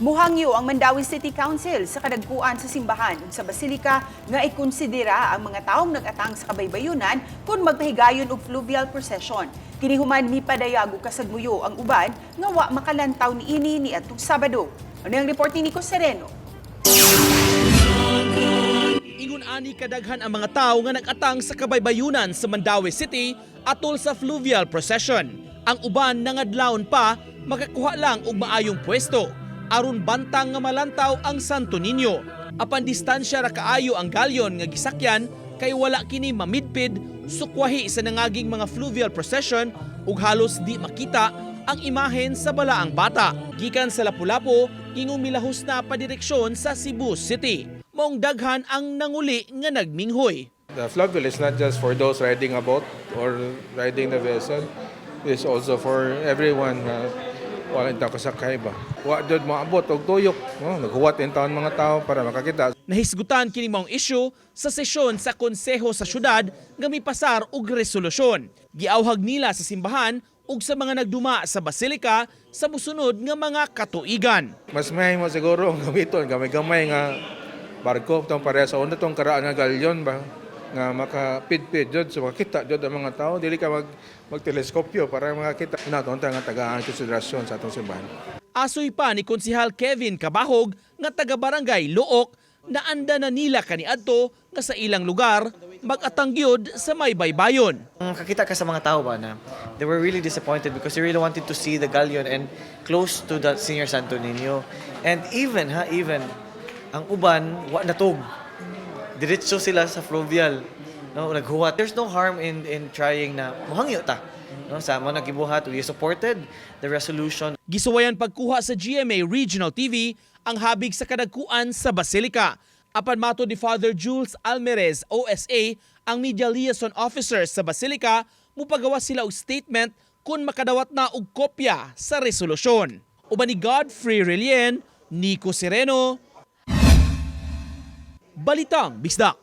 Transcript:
Muhangyo ang Mandawi City Council sa kadagkuan sa simbahan ug sa basilika nga ikonsidera ang mga taong nag-atang sa kabaybayunan kung magpahigayon og fluvial procession. Kini human mipadayag og kasagmuyo ang uban nga wa makalantaw niini niadtong Sabado. Ano ang report ni Nico Sereno? Ingon ani kadaghan ang mga tao nga nag-atang sa kabaybayunan sa Mandawi City atol sa fluvial procession. Ang uban nangadlawon pa makakuha lang og maayong pwesto aron bantang nga malantaw ang Santo Niño. Apan distansya ra kaayo ang galyon nga gisakyan kay wala kini mamidpid sukwahi sa nangaging mga fluvial procession ug halos di makita ang imahen sa balaang bata. Gikan sa Lapu-Lapu, ingong milahos na padireksyon sa Cebu City. Maong daghan ang nanguli nga nagminghoy. The fluvial is not just for those riding a boat or riding the vessel. It's also for everyone na walang kasakay ba. Wa jud moabot og tuyok. Naghuwat in taon mga tao para makakita. Nahisgutan kini maong issue sa sesyon sa konseho sa syudad nga mipasar og resolusyon. Giawhag nila sa simbahan ug sa mga nagduma sa basilika sa musunod nga mga katuigan. Mas may mo siguro ang gamiton gamay-gamay nga barko tong pareha sa una tong karaan nga galyon ba nga makapidpid jud so makita jud ang mga tao dili ka magteleskopyo para makita naton nga tagaan konsiderasyon sa atong simbahan. Asoy pa ni Konsehal Kevin Cabahog nga taga-barangay Luok na anda na nila kaniadto nga sa ilang lugar mag-atang gyud sa may baybayon. Kakita ka sa mga tao ba na they were really disappointed because they really wanted to see the galleon and close to the Senior Santo Niño. And even ang uban wa natog. Diretso sila sa fluvial. No, naghuwat. There's no harm in trying na muhangyo ta. No, sa mga nagibuhat, we supported the resolution. Gisuwayan pagkuha sa GMA Regional TV ang habig sa kadagkuan sa basilika. Apan mato ni Father Jules Almerez, OSA, ang Media Liaison Officer sa basilika, mupagawa sila og statement kung makadawat na og kopya sa resolusyon. Uban ni Godfrey Relien, Nico Sereno, Balitang Bisdak.